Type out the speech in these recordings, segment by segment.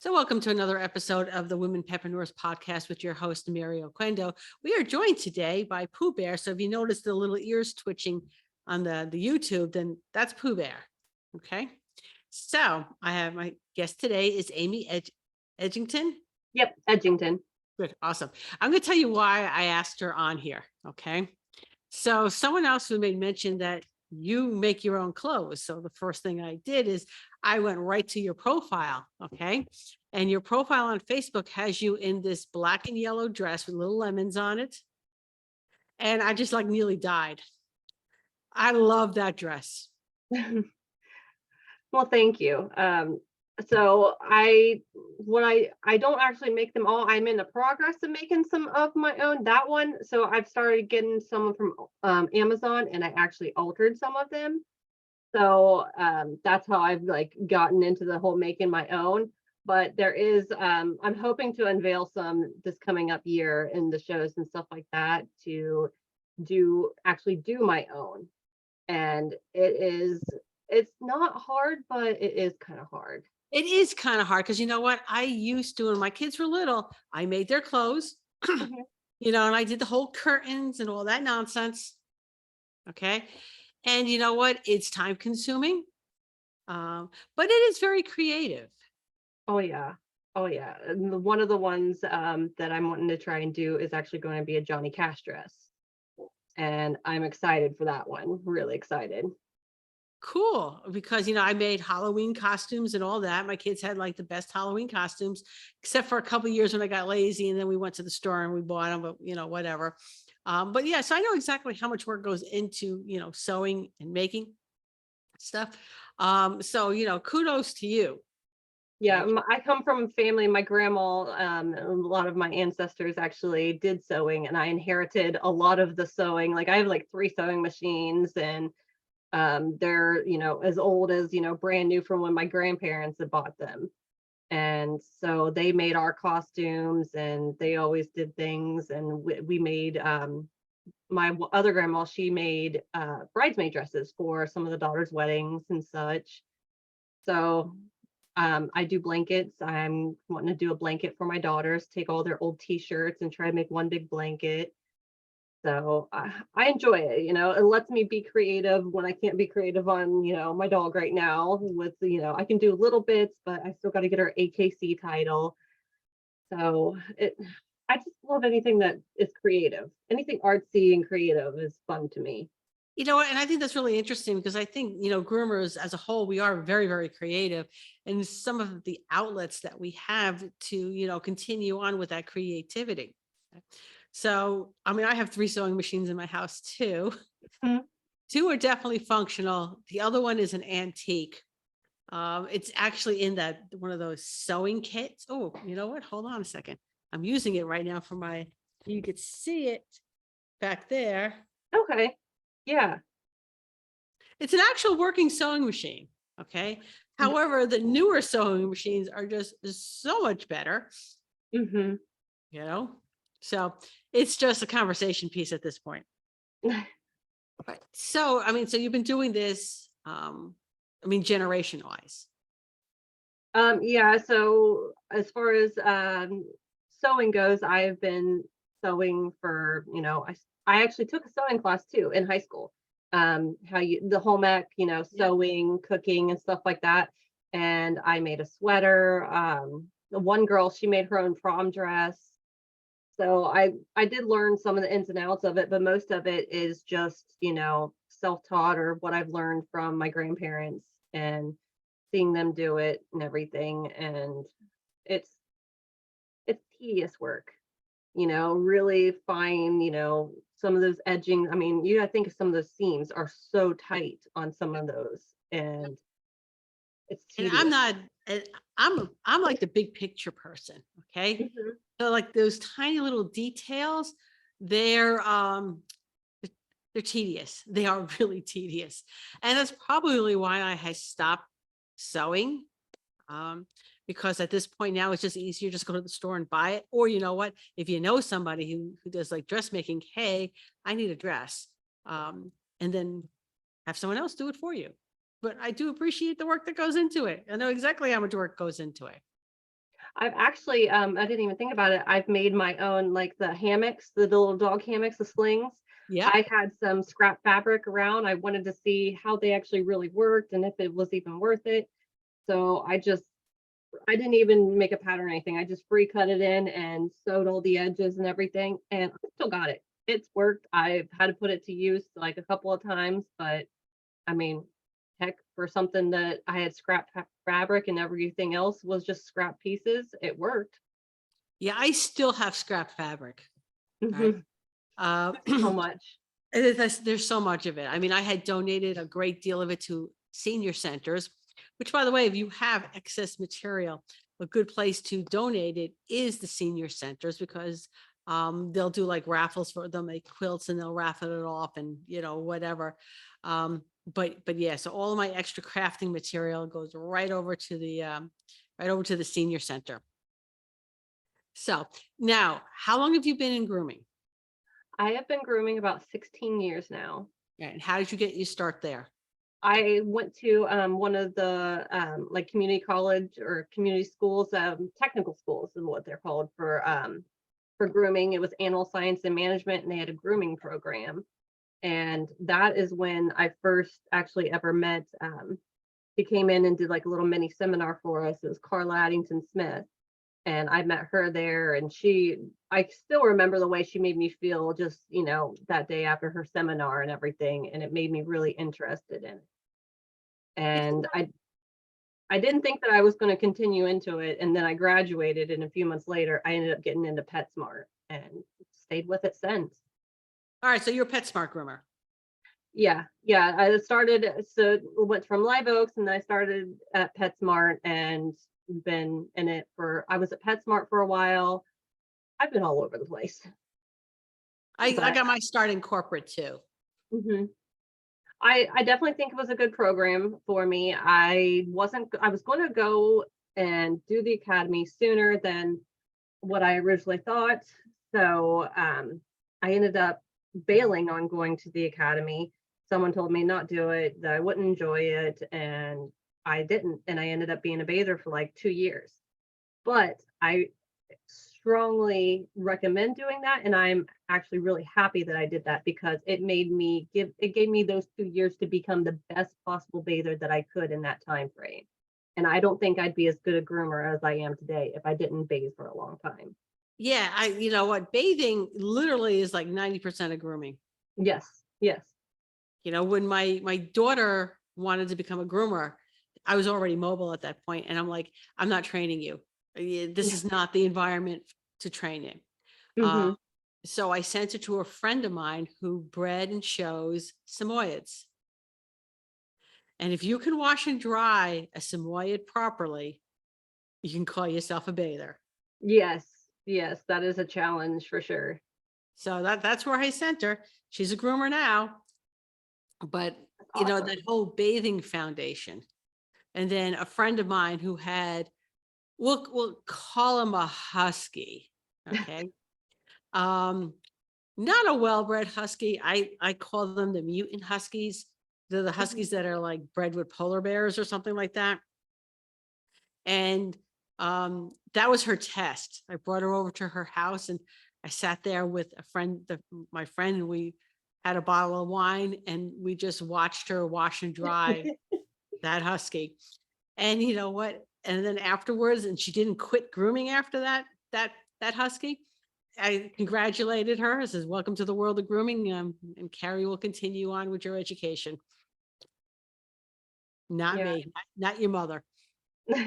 So, welcome to another episode of the Women Pepreneurs podcast with your host, Mary Oquendo. We are joined today by Pooh Bear. So, if you notice the little ears twitching on the YouTube, then that's Pooh Bear. Okay. So, I have my guest today is Amie Edgington. Yep, Edgington. Good. Awesome. I'm going to tell you why I asked her on here. Okay. So, someone else who made mention that you make your own clothes. So, the first thing I did is I went right to your profile. Okay. And your profile on Facebook has you in this black and yellow dress with little lemons on it. And I just like nearly died. I love that dress. Well, thank you. So I don't actually make them all. I'm in the progress of making some of my own. That one, so I've started getting some from Amazon, and I actually altered some of them. So that's how I've like gotten into the whole making my own. But there is, I'm hoping to unveil some this coming up year in the shows and stuff like that to actually do my own. And it's not hard, but it is kind of hard. It is kind of hard because you know what? I used to, when my kids were little, I made their clothes, Mhm. and I did the whole curtains and all that nonsense. Okay. And you know what? It's time consuming, but it is very creative. Oh yeah. Oh yeah. And one of the ones that I'm wanting to try and do is actually going to be a Johnny Cash dress. And I'm excited for that one. Really excited. Cool, because I made Halloween costumes and all that. My kids had like the best Halloween costumes, except for a couple of years when I got lazy and then we went to the store and we bought them, but whatever. But yeah, so I know exactly how much work goes into sewing and making stuff. So kudos to you. Yeah, Okay. I come from a family. My grandma, a lot of my ancestors actually did sewing, and I inherited a lot of the sewing. Like I have like three sewing machines, and they're as old as brand new from when my grandparents had bought them. And so they made our costumes, and they always did things, and we made my other grandma, she made bridesmaid dresses for some of the daughters' weddings and such. So I do blankets. I'm wanting to do a blanket for my daughters, take all their old t-shirts and try to make one big blanket. So I enjoy it. It lets me be creative when I can't be creative on, my dog right now with, I can do little bits, but I still got to get her AKC title. So I just love anything that is creative. Anything artsy and creative is fun to me. And I think that's really interesting because I think, groomers as a whole, we are very, very creative. And some of the outlets that we have to, continue on with that creativity. So, I mean, I have 3 sewing machines in my house too. Mhm. 2 are definitely functional. The other one is an antique. It's actually in that one of those sewing kits. Oh, you know what? Hold on a second. I'm using it right now for you could see it back there. Okay. Yeah. It's an actual working sewing machine. Okay. However, the newer sewing machines are just so much better, Hmm. you know? So it's just a conversation piece at this point. Right. So, I mean, so you've been doing this, I mean, generation wise. Yeah, so as far as sewing goes, I've been sewing for, I actually took a sewing class too in high school. How the home ec, Yeah. sewing, cooking and stuff like that. And I made a sweater. The one girl, she made her own prom dress. So I did learn some of the ins and outs of it, but most of it is just, self-taught or what I've learned from my grandparents and seeing them do it and everything. And it's it's tedious work, really fine, some of those edging. I mean, you gotta think of some of those seams are so tight on some of those, and it's And I'm tedious. not, and I'm like the big picture person. Okay. Mhm. So like those tiny little details, they're, they're tedious. They are really tedious. And that's probably why I had stopped sewing. Um, because at this point now it's just easier just go to the store and buy it. Or you know what? If you know somebody who does like dressmaking, hey, I need a dress. And then have someone else do it for you. But I do appreciate the work that goes into it. I know exactly how much work goes into it. I've actually, I didn't even think about it. I've made my own, like the hammocks, the little dog hammocks, the slings. Yep. I had some scrap fabric around. I wanted to see how they actually really worked and if it was even worth it. So I didn't even make a pattern or anything. I just free cut it in and sewed all the edges and everything, and I still got it. It's worked. I've had to put it to use like a couple of times, but I mean, heck, for something that I had scrap fabric and everything else was just scrap pieces, it worked. Yeah, I still have scrap fabric. All right. Mhm. Uh, So much. there's so much of it. I mean, I had donated a great deal of it to senior centers, which, by the way, if you have excess material, a good place to donate it is the senior centers, because they'll do like raffles for them, make quilts, and they'll raffle it off, and whatever. But yeah, so all of my extra crafting material goes right over to the senior center. So now, how long have you been in grooming? I have been grooming about 16 years now. And how did you get your start there? I went to one of the like community college or community schools, technical schools is what they're called for grooming. It was animal science and management, and they had a grooming program. And that is when I first actually ever met. She came in and did like a little mini seminar for us. It was Carla Addington Smith, and I met her there. And I still remember the way she made me feel, just that day after her seminar and everything, and it made me really interested in it. And I didn't think that I was going to continue into it, and then I graduated, and a few months later, I ended up getting into PetSmart and stayed with it since. All right, so you're a PetSmart groomer. Yeah, yeah. Went from Live Oaks, and then I started at PetSmart and been in it I was at PetSmart for a while. I've been all over the place, I but got my start in corporate too. mhm. I definitely think it was a good program for me. I was going to go and do the academy sooner than what I originally thought. So I ended up bailing on going to the academy. Someone told me not do it, that I wouldn't enjoy it, and I didn't. And I ended up being a bather for like 2 years. But I strongly recommend doing that, and I'm actually really happy that I did that because it gave me those 2 years to become the best possible bather that I could in that time frame. And I don't think I'd be as good a groomer as I am today if I didn't bathe for a long time. Yeah, you know what? Bathing literally is like 90% of grooming. Yes, yes. When my daughter wanted to become a groomer, I was already mobile at that point, and I'm like, I'm not training you. This is not the environment to train in. Uh, Hmm. so I sent her to a friend of mine who bred and shows Samoyeds. And if you can wash and dry a Samoyed properly, you can call yourself a bather. Yes, yes, that is a challenge for sure. So that's where I sent her. She's a groomer now, but That's awesome. that whole bathing foundation. And then a friend of mine who had, we'll call him a husky. Okay. Um, Not a well-bred husky. I call them the mutant huskies. They're the Mhm. huskies that are like bred with polar bears or something like that. And that was her test. I brought her over to her house, and I sat there with my friend, and we had a bottle of wine, and we just watched her wash and dry that husky. And you know what? And then afterwards, and she didn't quit grooming after that that husky. I congratulated her. I says, "Welcome to the world of grooming, and Carrie will continue on with your education." Not Yeah. me, not your mother. All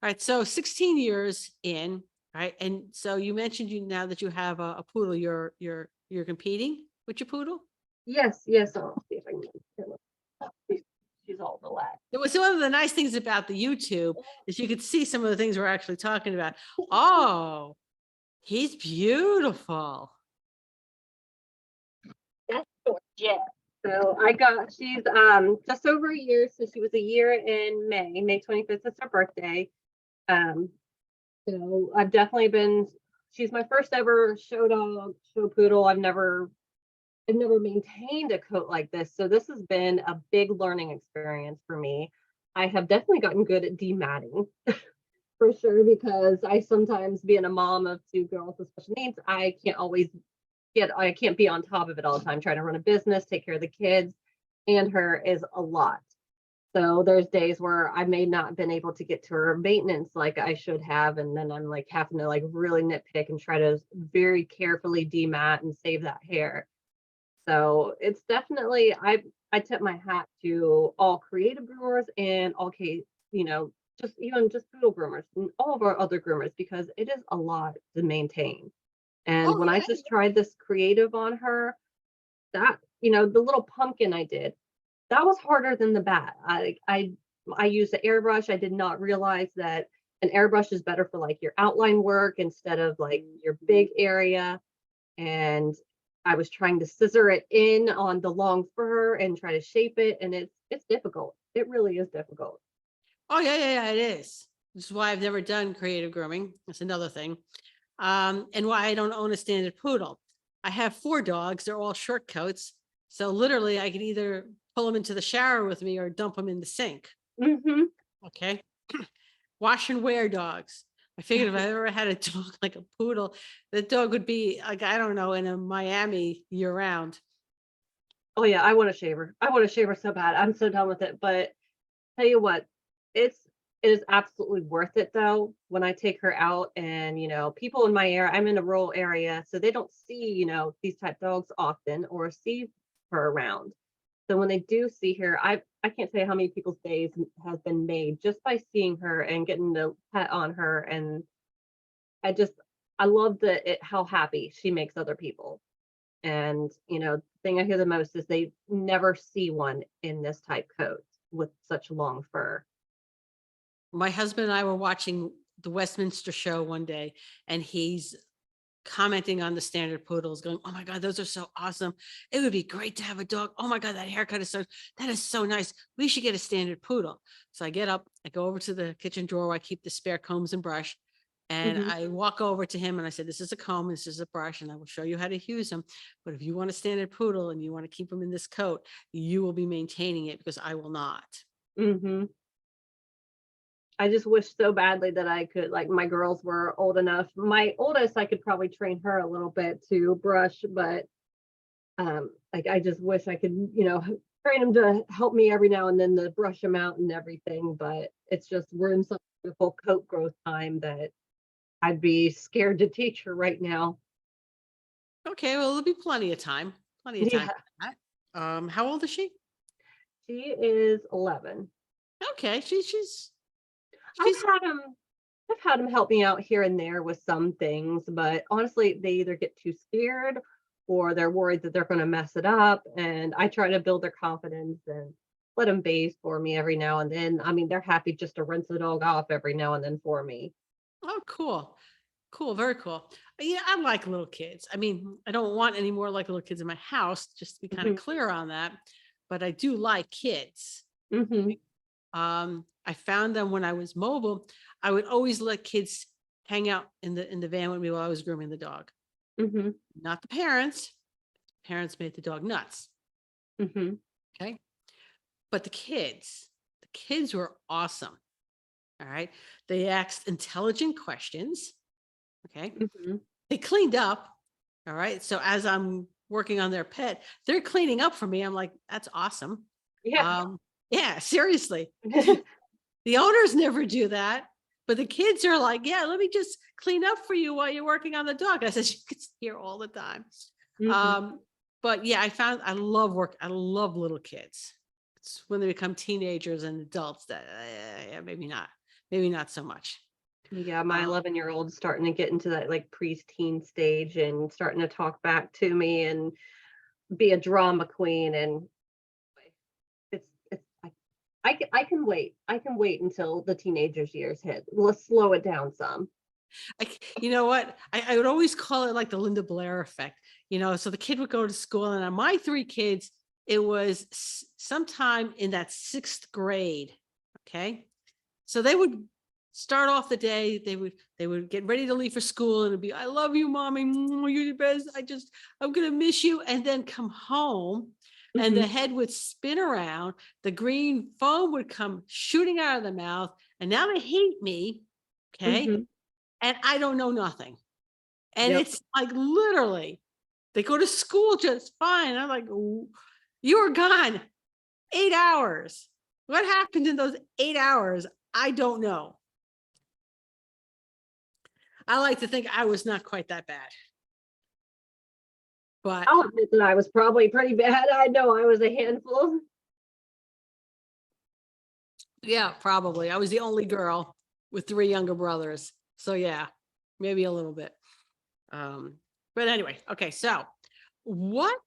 right, so 16 years in, right? And so you mentioned now that you have a poodle, you're competing with your poodle. Yes, yes. I'll see if I can get her. She's all relaxed. It was one of the nice things about the YouTube is you could see some of the things we're actually talking about. Oh, he's beautiful. That's Georgette. So she's just over a year. So she was a year in May 25th is her birthday. Um, so she's my first ever show dog, show poodle. I've never maintained a coat like this. So this has been a big learning experience for me. I have definitely gotten good at dematting. for sure, because I sometimes, being a mom of two girls with special needs, I can't be on top of it all the time, trying to run a business, take care of the kids, and her is a lot. So there's days where I may not been able to get to her maintenance like I should have, and then I'm like having to like really nitpick and try to very carefully demat and save that hair. So it's definitely, I tip my hat to all creative groomers and all case, just even just poodle groomers and all of our other groomers, because it is a lot to maintain. And Oh when I yeah. just tried this creative on her, that, the little pumpkin I did, that was harder than the bat. I used the airbrush. I did not realize that an airbrush is better for like your outline work instead of like your big area. And I was trying to scissor it in on the long fur and try to shape it, and it's difficult. It really is difficult. Oh yeah, yeah, yeah, it is. This is why I've never done creative grooming. That's another thing. And why I don't own a standard poodle. I have 4 dogs. They're all short coats. So literally I could either pull them into the shower with me or dump them in the sink. Mhm. Okay. Wash and wear dogs. I figured if I ever had a dog like a poodle, the dog would be like, I don't know, in a Miami year round. Oh yeah, I want a shaver. I want a shaver so bad. I'm so done with it. But tell you what, it's it is absolutely worth it though. When I take her out, and people in my area, I'm in a rural area, so they don't see, these type dogs often or see her around. So when they do see her, I can't say how many people's days has been made just by seeing her and getting to pet on her. And I just I love how happy she makes other people. And, the thing I hear the most is they never see one in this type coat with such long fur. My husband and I were watching the Westminster show one day, and he's commenting on the standard poodles, going, "Oh my God, those are so awesome. It would be great to have a dog. Oh my God, that is so nice. We should get a standard poodle." So I get up, I go over to the kitchen drawer where I keep the spare combs and brush. And Mhm. I walk over to him and I said, "This is a comb, this is a brush, and I will show you how to use them. But if you want a standard poodle and you want to keep them in this coat, you will be maintaining it because I will not." Mhm. I just wish so badly that I could, like, my girls were old enough. My oldest, I could probably train her a little bit to brush, but like, I just wish I could, train them to help me every now and then to brush them out and everything. But it's just we're in such beautiful coat growth time that I'd be scared to teach her right now. Okay, well, there'll be plenty of time. Plenty of time Yeah, for that. How old is she? she is 11. Okay, I've she's had him I've had him help me out here and there with some things, but honestly, they either get too scared or they're worried that they're going to mess it up. And I try to build their confidence and let them bathe for me every now and then. I mean, they're happy just to rinse the dog off every now and then for me. oh, cool. Cool, very cool. Yeah, I like little kids. I mean, I don't want any more like little kids in my house, just to be kind of Hmm. clear on that. But I do like kids. Hmm. I found them when I was mobile. I would always let kids hang out in the van with me while I was grooming the dog. Hmm. Not the parents. Parents made the dog nuts. Hmm. Okay. But the kids were awesome. All right. They asked intelligent questions. Okay. Hmm. They cleaned up. All right. So as I'm working on their pet, they're cleaning up for me. I'm like, that's awesome. Yeah. Um, yeah, seriously. The owners never do that. But the kids are like, yeah, let me just clean up for you while you're working on the dog. I said, you can see here all the time. Hmm. Um, but yeah, I love little kids. It's when they become teenagers and adults that yeah, maybe not so much. Yeah, my Um, 11-year-old is starting to get into that like preteen stage and starting to talk back to me and be a drama queen. And it's I can wait. I can wait until the teenagers years hit. Let's slow it down some. you know what? I would always call it like the Linda Blair effect. So the kid would go to school, and on my 3 kids, it was sometime in that 6th grade. Okay, so they would start off the day. They would get ready to leave for school, and it'd be, "I love you, mommy. You're the best. I'm gonna miss you," and then come home. And Mhm. the head would spin around, the green foam would come shooting out of the mouth, and now they hate me Okay. Mhm. And I don't know nothing. And Yep. it's like literally, they go to school just fine. I'm like, You were gone 8 hours. What happened in those 8 hours? I don't know. I like to think I was not quite that bad, but I'll admit that I was probably pretty bad. I know I was a handful. yeah, probably. I was the only girl with 3 younger brothers. So yeah, maybe a little bit. Um, but anyway, okay. So what,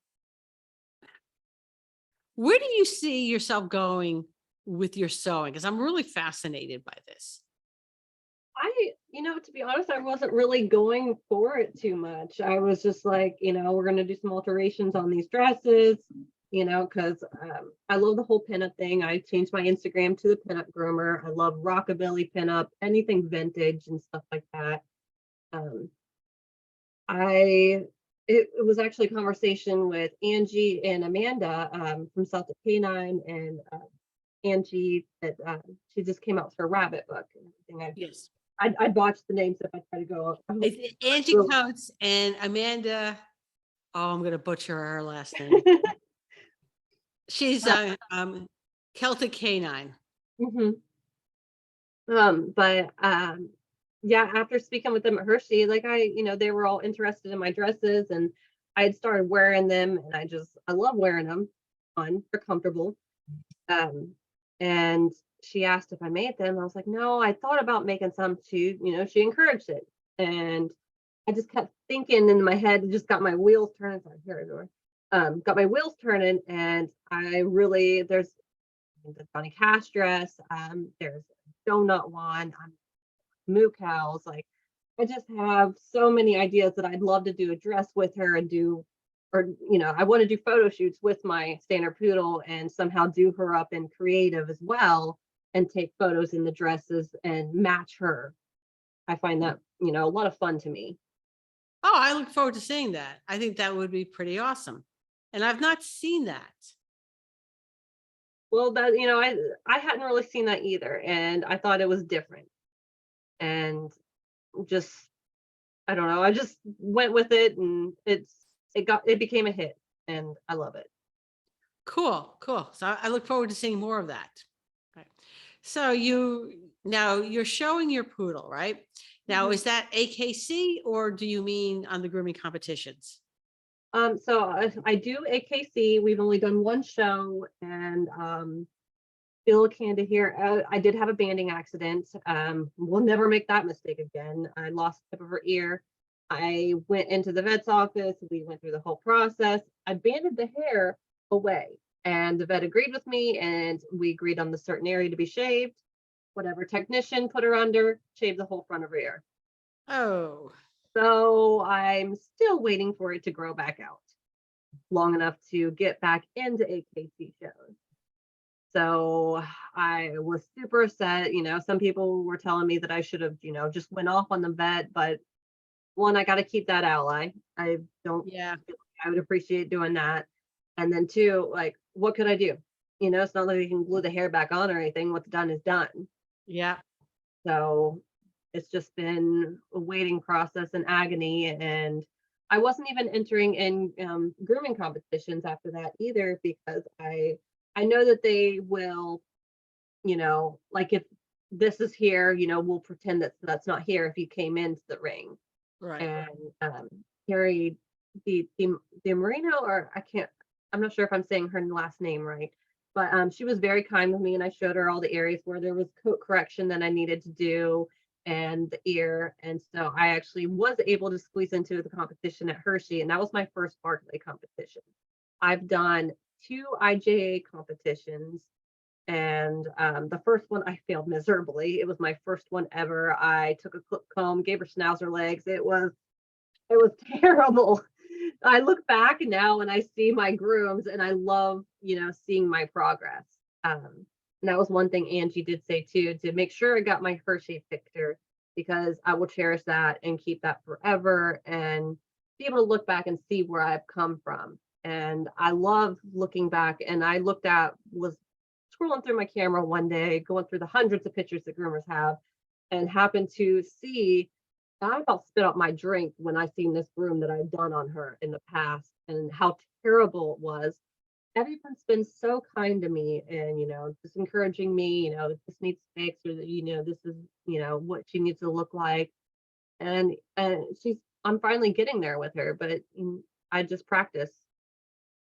where do you see yourself going with your sewing? Because I'm really fascinated by this. To be honest, I wasn't really going for it too much. I was just like, we're going to do some alterations on these dresses, because I love the whole pinup thing. I changed my Instagram to the pinup groomer. I love rockabilly pinup, anything vintage and stuff like that. Um, I it was actually a conversation with Angie and Amanda from Celtic Canine and Angie that she just came out with her rabbit book and everything. Yes. I'd botch the names if I try to go. It's Angie Coates and Amanda. Oh, I'm going to butcher her last name. She's Celtic Canine. Mhm. But yeah, after speaking with them at Hershey, like they were all interested in my dresses, and I had started wearing them, and I love wearing them. Fun, they're comfortable. Um, and she asked if I made them. I was like, no, I thought about making some too. She encouraged it, and I just kept thinking in my head, just got my wheels turning. Sorry, here I go. Got my wheels turning, and there's the Johnny Cash dress. There's a donut one. Moo cows. Like, I just have so many ideas that I'd love to do a dress with her and do, or I want to do photo shoots with my standard poodle and somehow do her up in creative as well and take photos in the dresses and match her. I find that a lot of fun to me. Oh, I look forward to seeing that. I think that would be pretty awesome. And I've not seen that. Well, that I hadn't really seen that either, and I thought it was different, and just I don't know. I just went with it, and it became a hit, and I love it. Cool, cool. So I look forward to seeing more of that. Right. So now you're showing your poodle, right? Now, Mhm. is that AKC or do you mean on the grooming competitions? So I do AKC. We've only done one show, and Bill Canada here. I did have a banding accident. We'll never make that mistake again. I lost the tip of her ear. I went into the vet's office. We went through the whole process. I banded the hair away, and the vet agreed with me, and we agreed on the certain area to be shaved. Whatever technician put her under, shaved the whole front of her ear. Oh, So I'm still waiting for it to grow back out long enough to get back into AKC shows. So I was super upset. Some people were telling me that I should have, just went off on the vet, but one, I got to keep that ally. I don't, yeah, feel like I would appreciate doing that. And then two, like, what could I do? It's not like we can glue the hair back on or anything. What's done is done. yeah. So it's just been a waiting process and agony. And I wasn't even entering in grooming competitions after that either because I know that they will, like if this is here, we'll pretend that that's not here if you came into the ring. Right. And Carrie the Marino, or I'm not sure if I'm saying her last name right, but she was very kind with me, and I showed her all the areas where there was coat correction that I needed to do and the ear. And so I actually was able to squeeze into the competition at Hershey, and that was my first Barclay competition. I've done 2 IJA competitions, and the first one I failed miserably. It was my first one ever. I took a clip comb, gave her schnauzer legs. It was terrible. I look back now and I see my grooms, and I love, seeing my progress. And that was one thing Angie did say too, to make sure I got my Hershey picture, because I will cherish that and keep that forever and be able to look back and see where I've come from. And I love looking back, and was scrolling through my camera one day, going through the hundreds of pictures that groomers have, and happened to see, I about spit out my drink when I seen this groom that I'd done on her in the past and how terrible it was. Everyone's been so kind to me and, just encouraging me, this needs fixed or that, this is, what she needs to look like. And I'm finally getting there with her, but I just practice.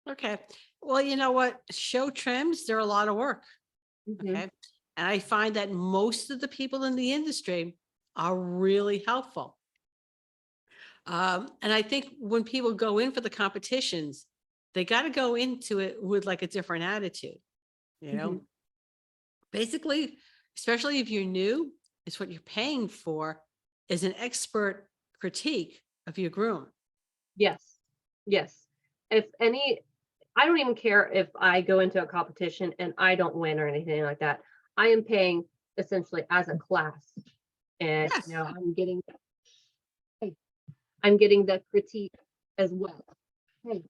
Okay. Well, you know what? Show trims, they're a lot of work. Hmm. Okay. And I find that most of the people in the industry are really helpful. And I think when people go in for the competitions, they got to go into it with like a different attitude, you Hmm. know, basically, especially if you're new, it's what you're paying for is an expert critique of your groom. Yes. Yes. If any, I don't even care if I go into a competition and I don't win or anything like that. I am paying essentially as a class. And Yes. hey, I'm getting the critique as well. Hey.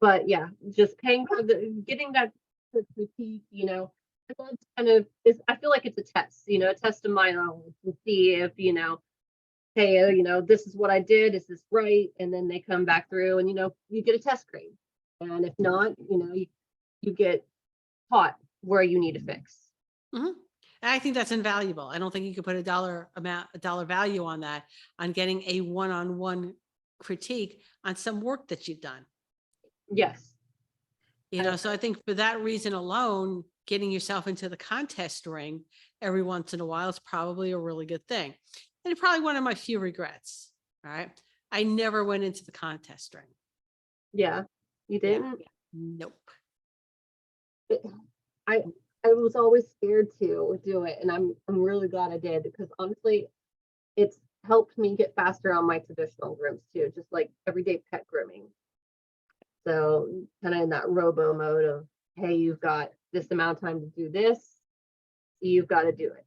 But yeah, just paying for the getting that critique, I love kind of is I feel like it's a test, a test of my own to see if, hey, this is what I did, is this right? And then they come back through and you get a test grade. And if not, you get taught where you need to fix. Mhm. And I think that's invaluable. I don't think you could put a dollar value on that, on getting a one-on-one critique on some work that you've done. Yes. I, So I think for that reason alone, getting yourself into the contest ring every once in a while is probably a really good thing. And it's probably one of my few regrets. All right. I never went into the contest ring. yeah, you Yeah. didn't. Nope. I I was always scared to do it, and I'm really glad I did because honestly, it's helped me get faster on my traditional grooms too, just like everyday pet grooming. So kind of in that robo mode of, hey, you've got this amount of time to do this, you've got to do it.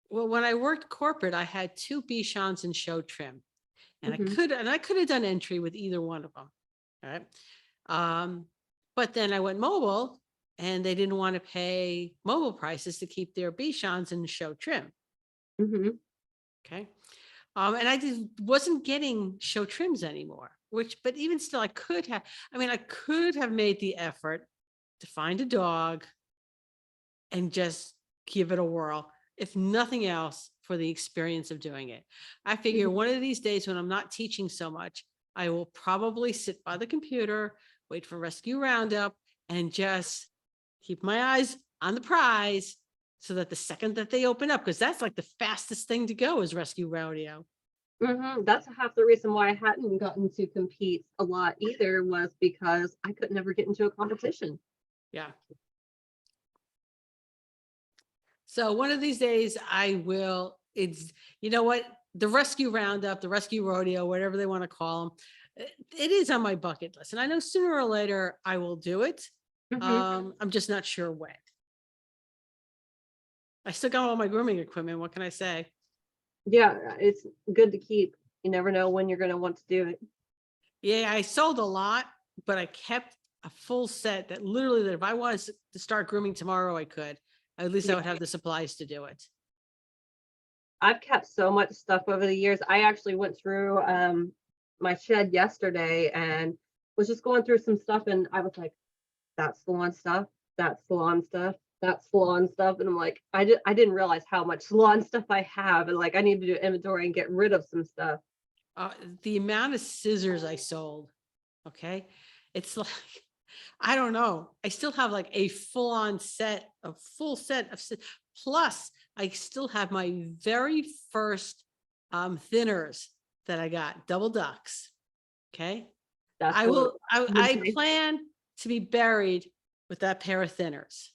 Well, when I worked corporate, I had two Bichons and show trim, and Hmm. I could have done entry with either one of them. All right. Um, but then I went mobile, and they didn't want to pay mobile prices to keep their Bichons and show trim. Hmm. Okay. And I just wasn't getting show trims anymore, but even still, I could have made the effort to find a dog and just give it a whirl, if nothing else, for the experience of doing it. I figure Hmm. one of these days when I'm not teaching so much, I will probably sit by the computer, wait for Rescue Roundup, and just keep my eyes on the prize so that the second that they open up, because that's like the fastest thing to go is Rescue Rodeo. That's half the reason why I hadn't gotten to compete a lot either was because I could never get into a competition. Yeah. So one of these days I will, you know what? The Rescue Roundup, the Rescue Rodeo, whatever they want to call them, it is on my bucket list. And I know sooner or later I will do it. Hmm. I'm just not sure when. I still got all my grooming equipment. What can I say? Yeah, it's good to keep. You never know when you're going to want to do it. Yeah, I sold a lot, but I kept a full set that literally that if I wanted to start grooming tomorrow, I could. At least I Yeah. would have the supplies to do it. I've kept so much stuff over the years. I actually went through my shed yesterday and was just going through some stuff and I was like, that's salon stuff, that's salon stuff, that's salon stuff. And I'm like, I didn't realize how much salon stuff I have. And like I need to do inventory and get rid of some stuff. Uh, the amount of scissors I sold, okay, it's like I don't know. I still have like a full set of plus I still have my very first thinners that I got, double ducks. Okay. That's I what will I plan to be buried with that pair of thinners.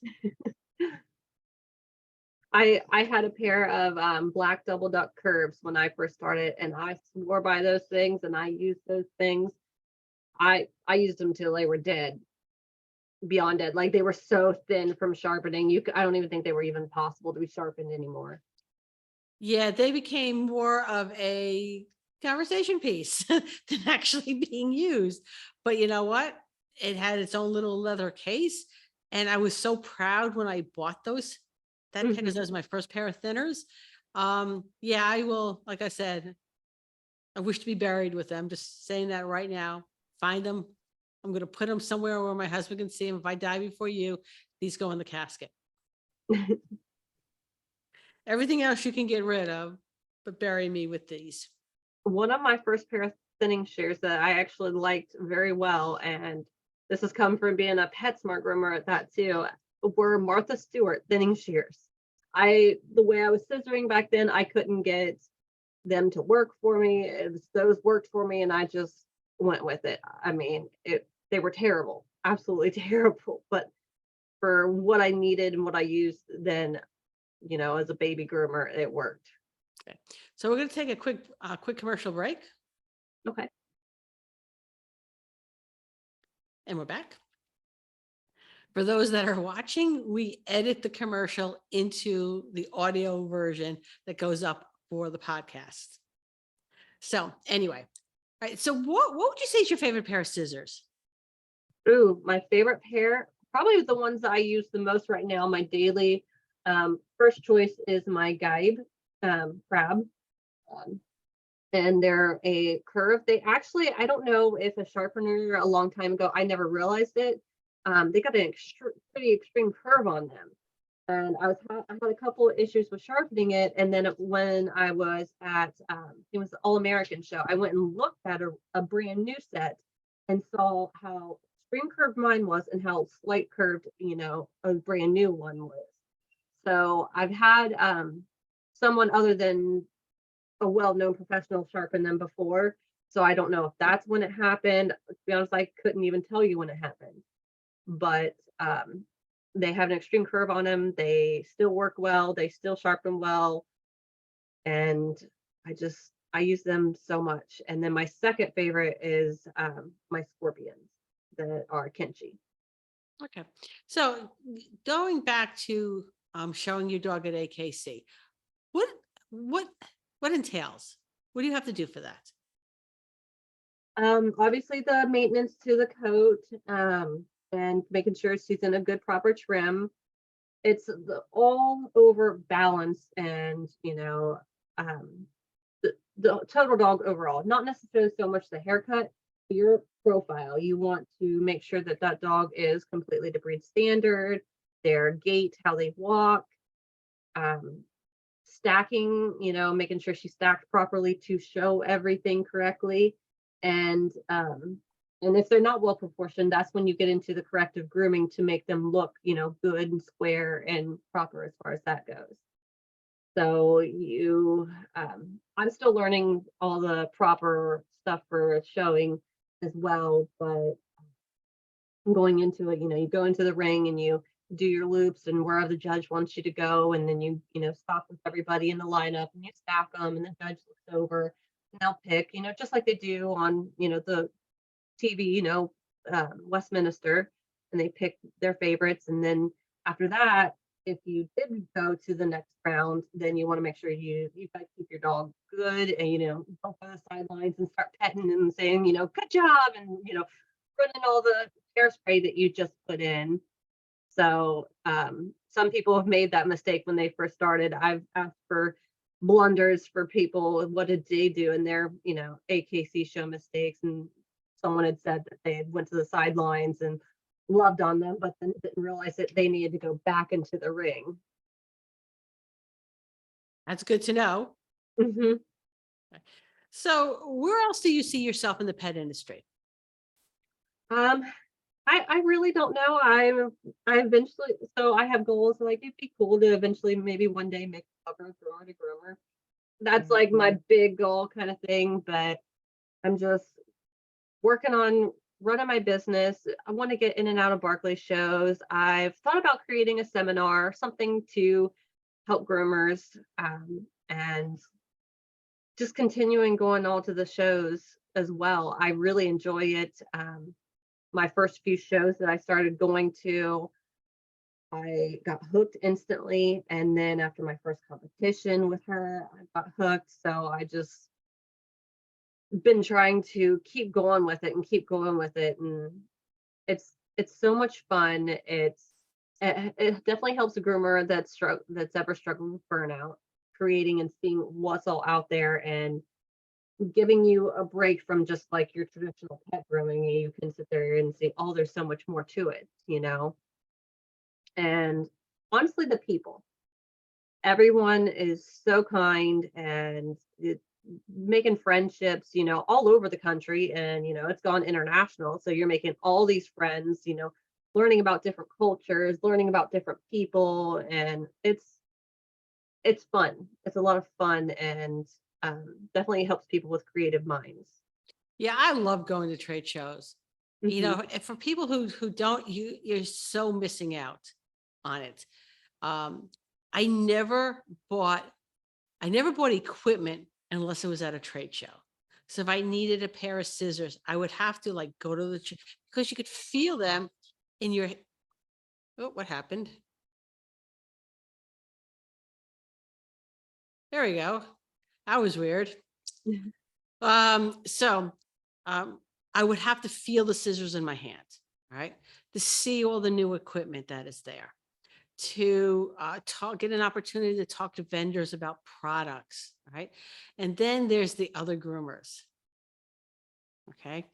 I had a pair of black double duck curves when I first started and I swore by those things and I used those things. I used them till they were dead, beyond dead. Like they were so thin from sharpening. I don't even think they were even possible to be sharpened anymore. Yeah, they became more of a conversation piece than actually being used. But you know what? It had its own little leather case. And I was so proud when I bought that pair, because Mhm. that was my first pair of thinners. Yeah, I will, like I said, I wish to be buried with them. Just saying that right now. Find them. I'm going to put them somewhere where my husband can see them. If I die before you, these go in the casket. Everything else you can get rid of, but bury me with these. One of my first pair of thinning shears that I actually liked very well, and this has come from being a PetSmart groomer at that too, were Martha Stewart thinning shears. The way I was scissoring back then, I couldn't get them to work for me. Those worked for me, and I just went with it. I mean, they were terrible, absolutely terrible. But for what I needed and what I used then, as a baby groomer, it worked. Okay. So we're going to take a quick commercial break, Okay. and we're back. For those that are watching, we edit the commercial into the audio version that goes up for the podcast. So anyway, all right. So what would you say is your favorite pair of scissors? Ooh, my favorite pair, probably the ones that I use the most right now, my daily first choice is my Guide crab. Um, and they're a curve. They actually, I don't know if a sharpener a long time ago, I never realized it. They got an pretty extreme curve on them. And I had a couple of issues with sharpening it. And then when I was at it was the All American show, I went and looked at a brand new set and saw how extreme curved mine was and how slight curved, a brand new one was. So I've had someone other than a well-known professional sharpen them before. So I don't know if that's when it happened. To be honest, I couldn't even tell you when it happened. But they have an extreme curve on them. They still work well. They still sharpen well. And I use them so much. And then my second favorite is my scorpions that are Kenchi. Okay. So going back to showing your dog at AKC, what what what entails? What do you have to do for that? Obviously the maintenance to the coat, and making sure she's in a good proper trim. It's the all over balance and, the total dog overall, not necessarily so much the haircut, your profile. You want to make sure that that dog is completely to breed standard, their gait, how they walk, um, stacking, making sure she's stacked properly to show everything correctly. And if they're not well proportioned, that's when you get into the corrective grooming to make them look, good and square and proper as far as that goes. So I'm still learning all the proper stuff for showing as well, but going into it, you go into the ring and you do your loops and wherever the judge wants you to go, and then you stop with everybody in the lineup and you stack them, and the judge looks over and they'll pick, just like they do on, the TV, Westminster, and they pick their favorites. And then after that, if you did go to the next round, then you want to make sure you got to keep your dog good, and don't go to the sidelines and start petting and saying, good job, and running all the hairspray that you just put in. So some people have made that mistake when they first started. I've asked for blunders for people. What did they do in their, AKC show mistakes? And someone had said that they had went to the sidelines and loved on them, but then didn't realize that they needed to go back into the ring. That's good to know. Hmm. So where else do you see yourself in the pet industry? Um, I really don't know. I eventually, so I have goals, like it'd be cool to eventually maybe one day make a cover thrower to groomer. That's like my big goal kind of thing, but I'm just working on running my business. I want to get in and out of Barclay shows. I've thought about creating a seminar, something to help groomers, and just continuing going all to the shows as well. I really enjoy it. My first few shows that I started going to, I got hooked instantly. And then after my first competition with her, I got hooked. So I just been trying to keep going with it and keep going with it. And it's so much fun. It's It definitely helps a groomer that's ever struggled with burnout, creating and seeing what's all out there and giving you a break from just like your traditional pet grooming. You can sit there and see, oh, there's so much more to it, you know? And honestly, the people, everyone is so kind and making friendships, all over the country. And, it's gone international. So you're making all these friends, learning about different cultures, learning about different people. And it's fun. It's a lot of fun and definitely helps people with creative minds. Yeah, I love going to trade shows. Hmm. And for people who don't, you're so missing out on it. Um, I never bought I never bought equipment unless it was at a trade show. So if I needed a pair of scissors, I would have to like go to because you could feel them in your. Oh, what happened? There we go. That was weird. So um, I would have to feel the scissors in my hand, right? To see all the new equipment that is there, to get an opportunity to talk to vendors about products, right? And then there's the other groomers, okay?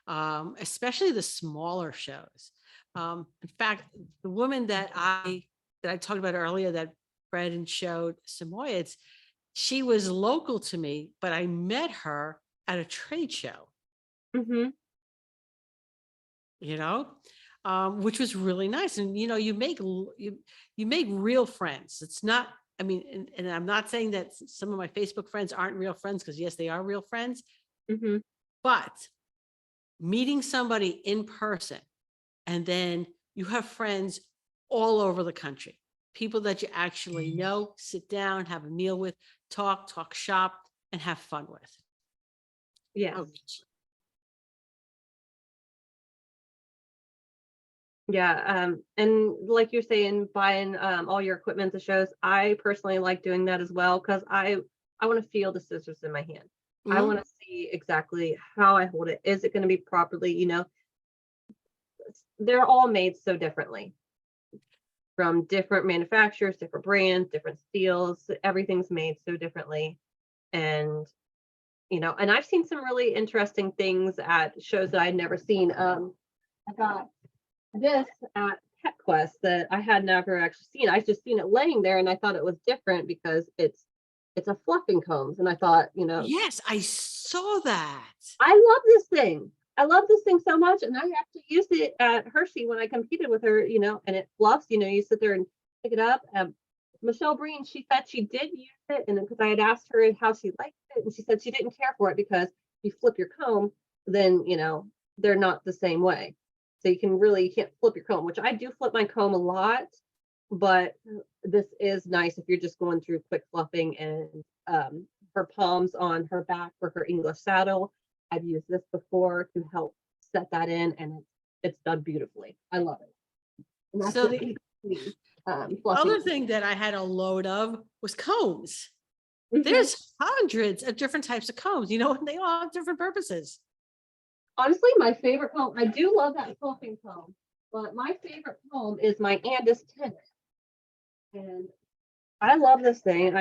Especially the smaller shows. In fact, the woman that I talked about earlier that bred and showed Samoyeds, she was local to me, but I met her at a trade show, Hmm. you know, which was really nice. And you make real friends. It's not. I mean, and I'm not saying that some of my Facebook friends aren't real friends because yes, they are real friends. Hmm. But meeting somebody in person, and then you have friends all over the country, people that you actually know, sit down, have a meal with, talk shop, and have fun with. Yes. Oh, Yeah, and like you're saying, buying all your equipment to shows, I personally like doing that as well because I want to feel the scissors in my hand. I mhm. want to see exactly how I hold it. Is it going to be properly? They're all made so differently from different manufacturers, different brands, different steels. Everything's made so differently, and and I've seen some really interesting things at shows that I'd never seen. I got this at Pet Quest that I had never actually seen. I just seen it laying there and I thought it was different because it's a fluffing combs. And I thought, Yes, I saw that. I love this thing. I love this thing so much. And I actually used it at Hershey when I competed with her, and it fluffs, you sit there and pick it up. Michelle Breen, she said she did use it. And because I had asked her how she liked it, and she said she didn't care for it because if you flip your comb, then, they're not the same way. So you can't flip your comb, which I do flip my comb a lot, but this is nice if you're just going through quick fluffing and her palms on her back for her English saddle. I've used this before to help set that in, and it's done beautifully. I love it. And that's So just the me fluffing. other thing that I had a load of was combs. Mhm. There's hundreds of different types of combs, and they all have different purposes. Honestly, my favorite comb, I do love that fluffing comb, but my favorite comb is my Andis 10. And I love this thing.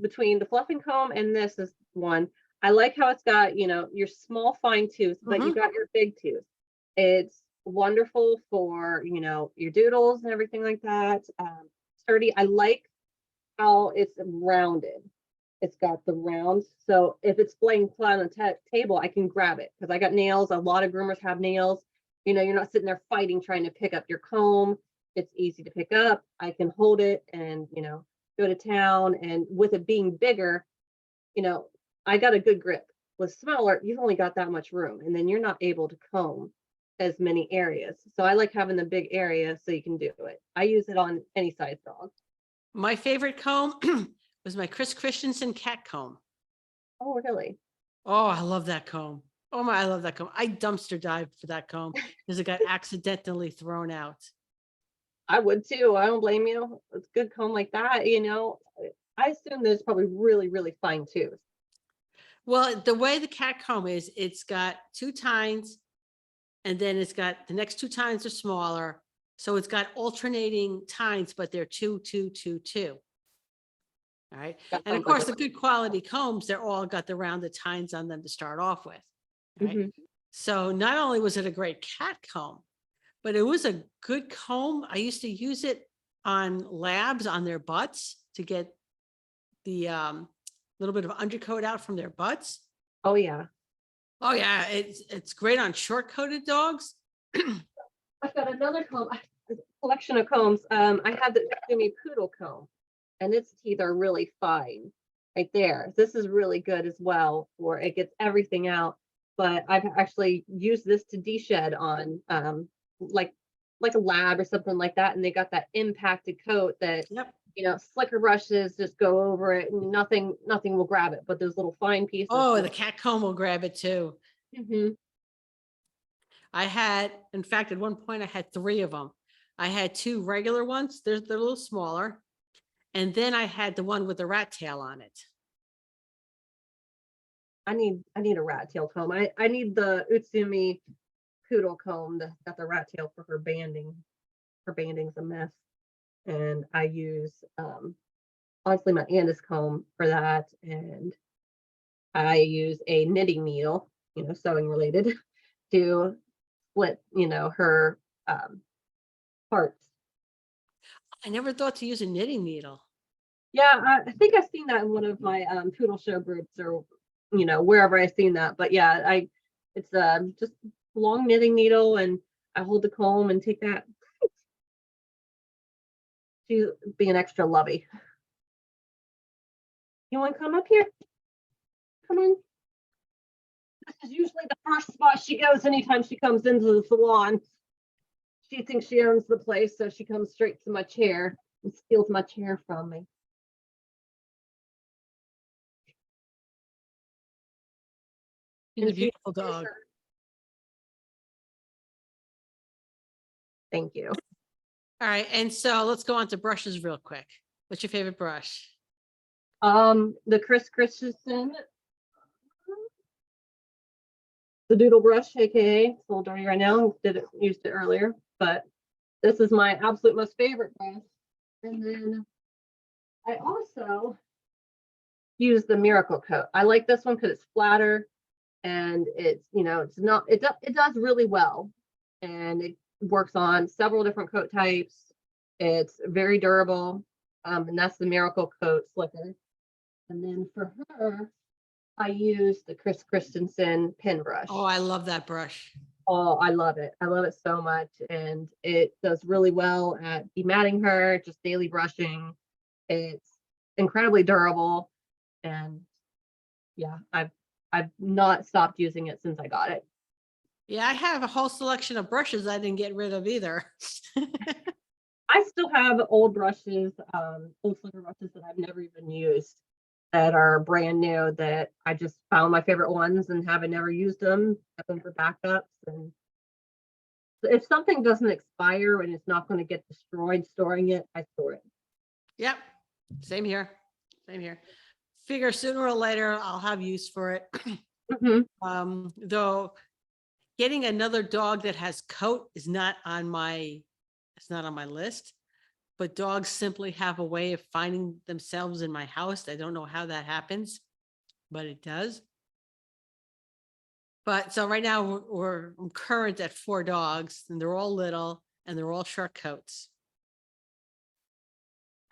Between the fluffing comb and this is one. I like how it's got, your small fine tooth, but you Mhm. got your big tooth. It's wonderful for, your doodles and everything like that. Sturdy. I like how it's rounded. It's got the round. So if it's laying flat on the table, I can grab it because I got nails. A lot of groomers have nails. You're not sitting there fighting trying to pick up your comb. It's easy to pick up. I can hold it and, go to town. And with it being bigger, you know, I got a good grip. With smaller, you've only got that much room, and then you're not able to comb as many areas. So I like having the big area so you can do it. I use it on any size dog. My favorite comb was my Chris Christensen cat comb. Oh, really? Oh, I love that comb. Oh my, I love that comb. I dumpster dived for that comb because it got accidentally thrown out. I would too. I don't blame you. It's a good comb like that, I assume there's probably really, really fine tooth. Well, the way the cat comb is, it's got two tines, and then it's got the next two tines are smaller. So it's got alternating tines, but they're 2, 2, 2, 2. All right. That And of sounds like course, a the good quality combs, they're all got the rounded tines on them to start off with. Right. Mhm. So not only was it a great cat comb, but it was a good comb. I used to use it on labs on their butts to get the little bit of undercoat out from their butts. Oh yeah. Oh yeah, it's great on short coated dogs. I've got another comb, a collection of combs. I have the Amie poodle comb, and its teeth are really fine right there. This is really good as well, for it gets everything out. But I've actually used this to de-shed on like like a lab or something like that, and they got that impacted coat that Yep. slicker brushes just go over it and nothing will grab it. But those little fine pieces. Oh, the cat comb will grab it too. Mhm. I had, in fact, at one point I had 3 of them. I had 2 regular ones. They're a little smaller. And then I had the one with the rat tail on it. I need a rat tail comb. I need the Utsumi poodle comb that got the rat tail for her banding. Her banding's a mess. And I use honestly my Andis comb for that. And I use a knitting needle, sewing related, to split, her parts. I never thought to use a knitting needle. Yeah, I think I've seen that in one of my poodle show groups, or wherever I've seen that. But yeah, it's just a long knitting needle, and I hold the comb and take that. She's being extra lovey. You want to come up here? Come on. This is usually the first spot she goes anytime she comes into the salon. She thinks she owns the place, so she comes straight to my chair and steals my chair from me. She's a And she beautiful dog. Thank you. All right. And so let's go on to brushes real quick. What's your favorite brush? The Chris Christensen, the doodle brush, aka it's a little dirty right now. Used it earlier, but this is my absolute most favorite brush. And then I also use the Miracle Coat. I like this one because it's flatter, and it does really well, and it works on several different coat types. It's very durable, and that's the Miracle Coat Slicker. And then for her, I use the Chris Christensen pen brush. Oh, I love that brush. Oh, I love it. I love it so much. And it does really well at dematting her, just daily brushing. It's incredibly durable. And yeah, I've not stopped using it since I got it. Yeah, I have a whole selection of brushes I didn't get rid of either. I still have old brushes, old slicker brushes that I've never even used, that are brand new, that I just found my favorite ones and haven't never used them. Have them for backups. And if something doesn't expire and it's not going to get destroyed storing it, I store it. Yep. Same here. Same here. Figure sooner or later I'll have use for it. Though getting another dog that has coat is not on my list, but dogs simply have a way of finding themselves in my house. I don't know how that happens, but it does. But so right now I'm current at 4 dogs, and they're all little and they're all short coats.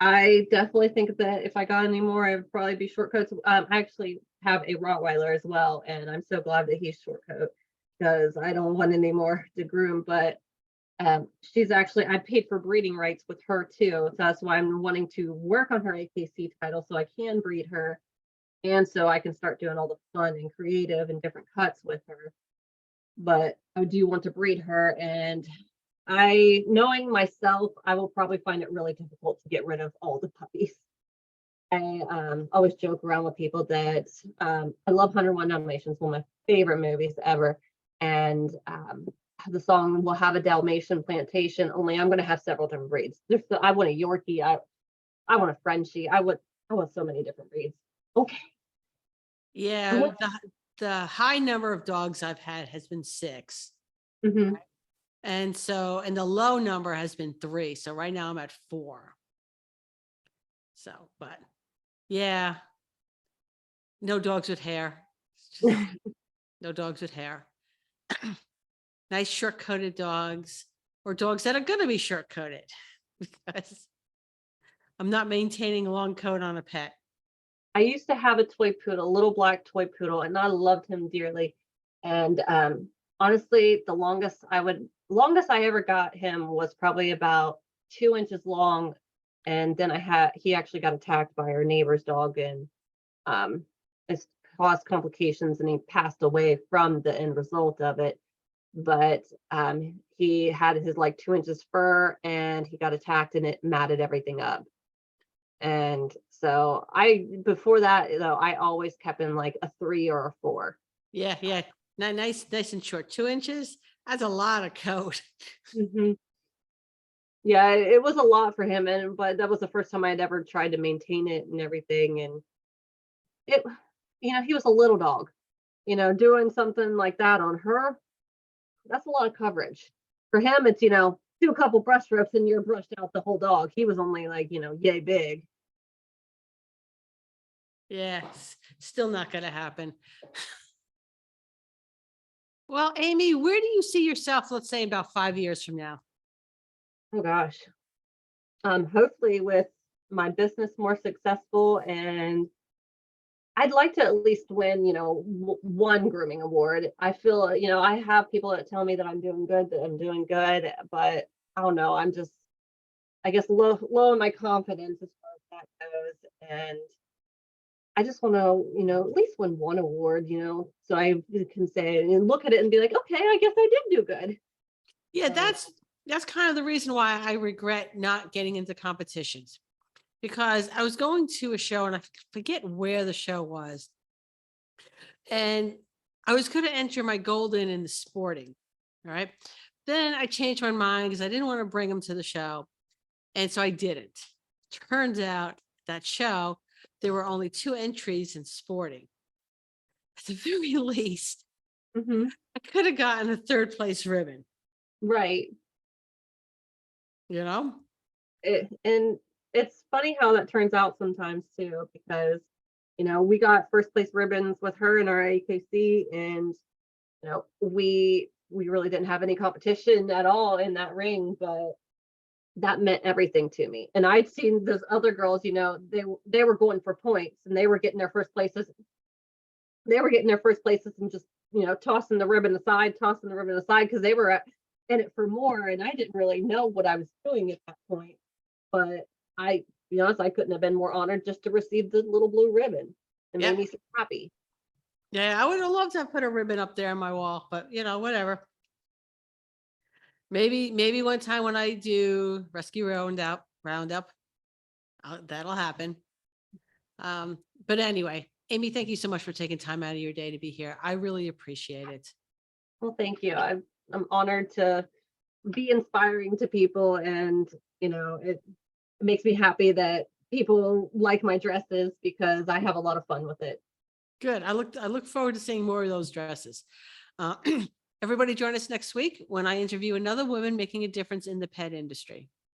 I definitely think that if I got any more, I would probably be short coats. I actually have a Rottweiler as well, and I'm so glad that he's short coat, because I don't want any more to groom. But she's actually, I paid for breeding rights with her too. So that's why I'm wanting to work on her AKC title, so I can breed her, and so I can start doing all the fun and creative and different cuts with her. But I do want to breed her, and knowing myself, I will probably find it really difficult to get rid of all the puppies. I always joke around with people that I love 101 Dalmatians, one of my favorite movies ever. And the song will have a Dalmatian plantation, only I'm going to have several different breeds. I want a Yorkie. I want a Frenchie. I want so many different breeds. Okay. Yeah. The high number of dogs I've had has been 6. Mm-hmm. And so, and the low number has been 3. So right now I'm at 4. So, but yeah, no dogs with hair. It's just no dogs with hair. Nice short coated dogs, or dogs that are going to be short coated, because I'm not maintaining a long coat on a pet. I used to have a toy poodle, a little black toy poodle, and I loved him dearly. And honestly, longest I ever got him was probably about 2 inches long. And then he actually got attacked by our neighbor's dog, and um, it's caused complications, and he passed away from the end result of it. But he had his like 2 inches fur, and he got attacked, and it matted everything up. And so before that, though, I always kept him like a 3 or a 4. Yeah, yeah. Nice, nice and short. 2 inches. That's a lot of coat. Hmm. Yeah, it was a lot for him, but that was the first time I had ever tried to maintain it and everything. And it, he was a little dog. Doing something like that on her, that's a lot of coverage. For him, it's do a couple brush strokes and you're brushed out the whole dog. He was only like yay big. Yeah, still not going to happen. Well, Amie, where do you see yourself, let's say about 5 years from now? Oh gosh. Hopefully with my business more successful, and I'd like to at least win, one grooming award. I feel, I have people that tell me that I'm doing good, but I don't know. I'm just, I guess, low in my confidence as far as that goes. And I just want to, at least win one award, so I can say and look at it and be like, okay, I guess I did do good. Yeah, So, that's kind of the reason why I regret not getting into competitions, because I was going to a show and I forget where the show was. And I was going to enter my golden in the sporting. All right. Then I changed my mind because I didn't want to bring them to the show. And so I didn't. Turns out that show, there were only 2 entries in sporting. At the very least, mhm, I could have gotten a 3rd place ribbon, right. you know? And it's funny how that turns out sometimes too, because we got first place ribbons with her in our AKC, and we really didn't have any competition at all in that ring, but that meant everything to me. And I'd seen those other girls, they were going for points, and they were getting their first places. They were getting their first places and just tossing the ribbon aside, because they were in it for more, and I didn't really know what I was doing at that point. But I, to be honest, I couldn't have been more honored just to receive the little blue ribbon. It made Yep. me so happy. Yeah, I would have loved to have put a ribbon up there on my wall, but whatever. Maybe one time when I do rescue roundup, that'll happen. But anyway, Amie, thank you so much for taking time out of your day to be here. I really appreciate it. Well, thank you. I'm honored to be inspiring to people, and it makes me happy that people like my dresses, because I have a lot of fun with it. Good. I look forward to seeing more of those dresses. Uh, everybody join us next week when I interview another woman making a difference in the pet industry.